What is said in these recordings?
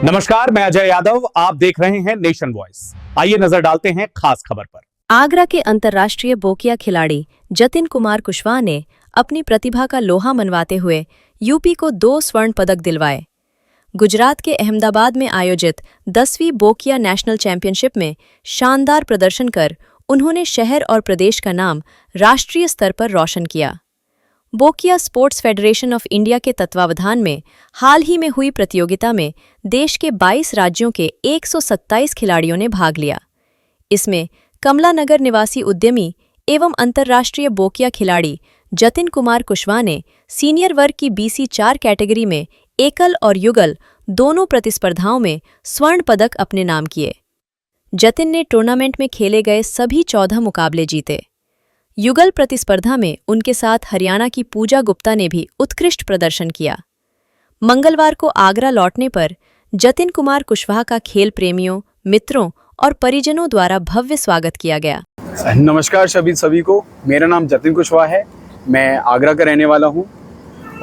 नमस्कार, मैं अजय यादव। आप देख रहे हैं नेशन वॉइस। आइए नजर डालते हैं खास खबर पर। आगरा के अंतर्राष्ट्रीय बोकिया खिलाड़ी जतिन कुमार कुशवाहा ने अपनी प्रतिभा का लोहा मनवाते हुए यूपी को 2 स्वर्ण पदक दिलवाए। गुजरात के अहमदाबाद में आयोजित 10वीं बोकिया नेशनल चैंपियनशिप में शानदार प्रदर्शन कर उन्होंने शहर और प्रदेश का नाम राष्ट्रीय स्तर पर रोशन किया। बोकिया स्पोर्ट्स फेडरेशन ऑफ इंडिया के तत्वावधान में हाल ही में हुई प्रतियोगिता में देश के 22 राज्यों के 127 खिलाड़ियों ने भाग लिया। इसमें कमला नगर निवासी उद्यमी एवं अंतर्राष्ट्रीय बोकिया खिलाड़ी जतिन कुमार कुशवाहा ने सीनियर वर्ग की BC4 कैटेगरी में एकल और युगल दोनों प्रतिस्पर्धाओं में स्वर्ण पदक अपने नाम किए। जतिन ने टूर्नामेंट में खेले गए सभी 14 मुकाबले जीते। युगल प्रतिस्पर्धा में उनके साथ हरियाणा की पूजा गुप्ता ने भी उत्कृष्ट प्रदर्शन किया। मंगलवार को आगरा लौटने पर जतिन कुमार कुशवाहा का खेल प्रेमियों, मित्रों और परिजनों द्वारा भव्य स्वागत किया गया। नमस्कार सभी को, मेरा नाम जतिन कुशवाहा है। मैं आगरा का रहने वाला हूं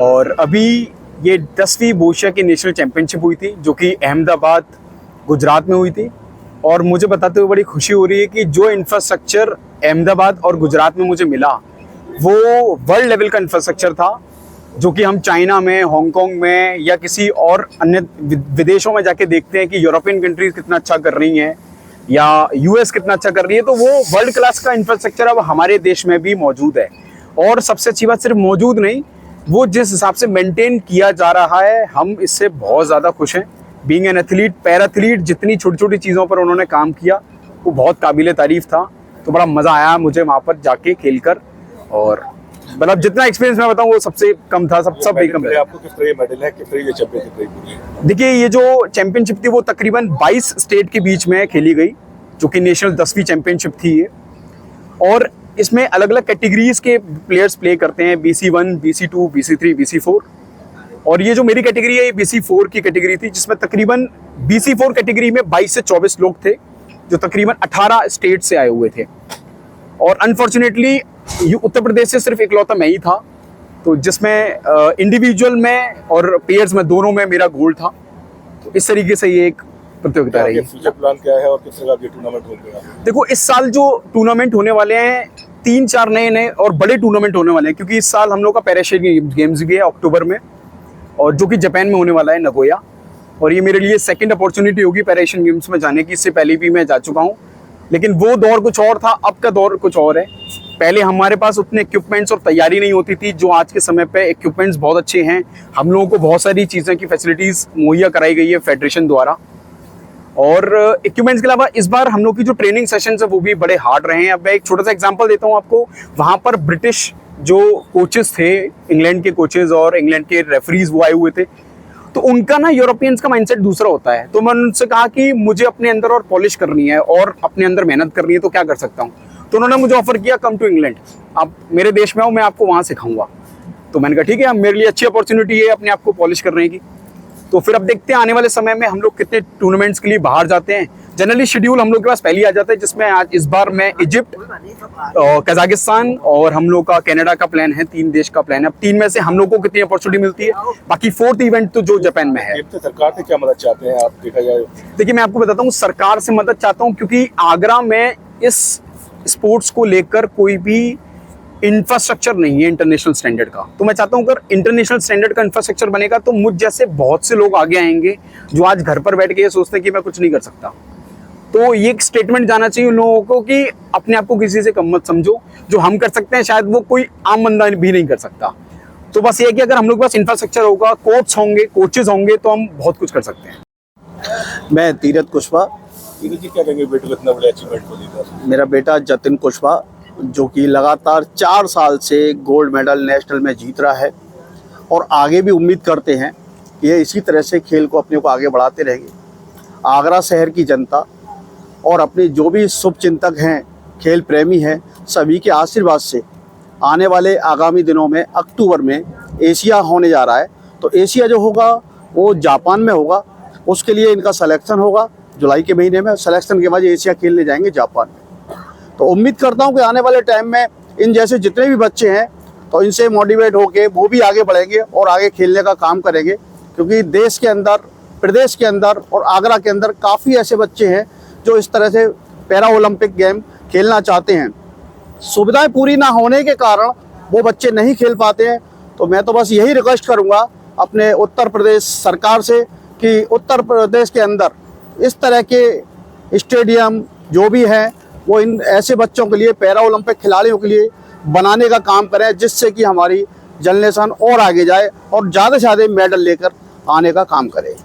और अभी ये 10वीं बोकिया की नेशनल चैंपियनशिप हुई थी जो कि अहमदाबाद गुजरात में हुई थी। और मुझे बताते हुए बड़ी खुशी हो रही है कि जो इंफ्रास्ट्रक्चर अहमदाबाद और गुजरात में मुझे मिला वो वर्ल्ड लेवल का इंफ्रास्ट्रक्चर था, जो कि हम चाइना में, हांगकांग में या किसी और अन्य विदेशों में जाके देखते हैं कि यूरोपियन कंट्रीज कितना अच्छा कर रही हैं या US कितना अच्छा कर रही है। तो वो वर्ल्ड क्लास का इंफ्रास्ट्रक्चर अब हमारे देश में भी मौजूद है। और सबसे अच्छी बात सिर्फ मौजूद नहीं, वो जिस हिसाब से मेंटेन किया जा रहा है, हम इससे बहुत ज़्यादा खुश हैं। बीइंग एन एथलीट, पैराथलीट, जितनी छोटी छोटी चीज़ों पर उन्होंने काम किया वो बहुत काबिले तारीफ था। तो बड़ा मज़ा आया मुझे वहाँ पर जाके खेलकर। और मतलब जितना एक्सपीरियंस मैं बताऊँ वो सबसे कम था, सब कम है। आपको किस तरह मेडल है, किस तरह ये चैंपियनशिप रही? देखिए, ये जो चैंपियनशिप थी वो तकरीबन 22 स्टेट के बीच में खेली गई, जो कि नेशनल 10वीं चैंपियनशिप थी ये। और इसमें अलग अलग कैटेगरीज के प्लेयर्स प्ले करते हैं, BC1, BC2, BC3, BC4। और ये जो मेरी कैटेगरी है ये BC4 की कैटेगरी थी, जिसमें तकरीबन BC4 कैटेगरी में 22 से 24 लोग थे जो तकरीबन 18 स्टेट से आए हुए थे। और अनफॉर्चुनेटली उत्तर प्रदेश से सिर्फ इकलौता मैं ही था, तो जिसमें इंडिविजुअल में और पेयर्स में दोनों में मेरा गोल्ड था। तो इस तरीके से ये एक प्रतियोगिता रही। फ्यूचर प्लान क्या है और किस तरह के टूर्नामेंट होंगे? देखो, इस साल जो टूर्नामेंट होने वाले हैं 3-4 नए और बड़े टूर्नामेंट होने वाले हैं, क्योंकि इस साल हम लोग का पैरा एशियन गेम्स भी है अक्टूबर में, और जो कि जापान में होने वाला है, नगोया। और ये मेरे लिए सेकंड अपॉर्चुनिटी होगी पैरा एशियन गेम्स में जाने की। इससे पहले भी मैं जा चुका हूँ, लेकिन वो दौर कुछ और था, अब का दौर कुछ और है। पहले हमारे पास उतने इक्विपमेंट्स और तैयारी नहीं होती थी जो आज के समय पे इक्विपमेंट्स बहुत अच्छे हैं। हम लोगों को बहुत सारी चीज़ों की फैसिलिटीज़ मुहैया कराई गई है फेडरेशन द्वारा। और इक्विपमेंट्स के अलावा इस बार हम लोग की जो ट्रेनिंग सेशंस है वो भी बड़े हार्ड रहे हैं। अब मैं एक छोटा सा एग्जांपल देता हूँ आपको। वहाँ पर ब्रिटिश जो कोचेस थे, इंग्लैंड के कोचेस और इंग्लैंड के रेफरीज वो आए हुए थे, तो उनका ना यूरोपियंस का माइंडसेट दूसरा होता है। तो मैंने उनसे कहा कि मुझे अपने अंदर और पॉलिश करनी है और अपने अंदर मेहनत करनी है, तो क्या कर सकता हूँ। तो उन्होंने मुझे ऑफर किया, कम टू इंग्लैंड, आप मेरे देश में आओ, मैं आपको वहाँ सिखाऊंगा। तो मैंने कहा ठीक है, मेरे लिए अच्छी अपॉर्चुनिटी है अपने आप को पॉलिश करने की। तो फिर अब देखते हैं आने वाले समय में हम लोग कितने टूर्नामेंट्स के लिए बाहर जाते हैं। जनरली शेड्यूल हम लोग के पास पहले आ जाता है, जिसमें आज इस बार मैं इजिप्ट, कजाकिस्तान और हम लोग का कनाडा का प्लान है। 3 देश का प्लान है। अब 3 में से हम लोग को कितनी अपॉर्चुनिटी मिलती है, बाकी 4th इवेंट तो जो जापान में है। सरकार से क्या मदद चाहते हैं आप, देखा जाए? देखिए, मैं आपको बताता हूँ, सरकार से मदद चाहता हूँ, क्योंकि आगरा में इस स्पोर्ट्स को लेकर कोई भी इंफ्रास्ट्रक्चर नहीं है इंटरनेशनल स्टैंडर्ड का। तो मैं चाहता हूँ अगर इंटरनेशनल स्टैंडर्ड का इंफ्रास्ट्रक्चर बनेगा तो मुझ जैसे बहुत से लोग आगे आएंगे जो आज घर पर बैठ के ये सोचते हैं कि मैं कुछ नहीं कर सकता। तो ये एक स्टेटमेंट जाना चाहिए उन लोगों को कि अपने आप को किसी से कम मत समझो। जो हम कर सकते हैं शायद वो कोई आम बंदा भी नहीं कर सकता। तो बस ये है कि अगर हम लोग के पास इंफ्रास्ट्रक्चर होगा, कोच होंगे, कोचेज होंगे, तो हम बहुत कुछ कर सकते हैं। मैं तीरथ कुशवाहा। तीरथ जी, क्या कहेंगे बेटे को इतना बड़ा अचीवमेंट को लेकर? मेरा बेटा जतिन कुशवाहा, जो कि लगातार 4 साल से गोल्ड मेडल नेशनल में जीत रहा है, और आगे भी उम्मीद करते हैं कि ये इसी तरह से खेल को अपने को आगे बढ़ाते रहेंगे। आगरा शहर की जनता और अपने जो भी शुभचिंतक हैं, खेल प्रेमी हैं, सभी के आशीर्वाद से आने वाले आगामी दिनों में अक्टूबर में एशिया होने जा रहा है। तो एशिया जो होगा वो जापान में होगा। उसके लिए इनका सिलेक्शन होगा जुलाई के महीने में। सिलेक्शन के बाद एशिया खेलने जाएंगे जापान में। तो उम्मीद करता हूं कि आने वाले टाइम में इन जैसे जितने भी बच्चे हैं तो इनसे मोटिवेट होके वो भी आगे बढ़ेंगे और आगे खेलने का काम करेंगे, क्योंकि देश के अंदर प्रदेश के अंदर और आगरा के अंदर काफ़ी ऐसे बच्चे हैं जो इस तरह से पैरा ओलंपिक गेम खेलना चाहते हैं। सुविधाएं पूरी ना होने के कारण वो बच्चे नहीं खेल पाते हैं। तो मैं तो बस यही रिक्वेस्ट करूंगा अपने उत्तर प्रदेश सरकार से कि उत्तर प्रदेश के अंदर इस तरह के स्टेडियम जो भी हैं वो इन ऐसे बच्चों के लिए, पैरा ओलंपिक खिलाड़ियों के लिए बनाने का काम करें, जिससे कि हमारी जनरेशन और आगे जाए और ज़्यादा से ज़्यादा मेडल लेकर आने का काम करे।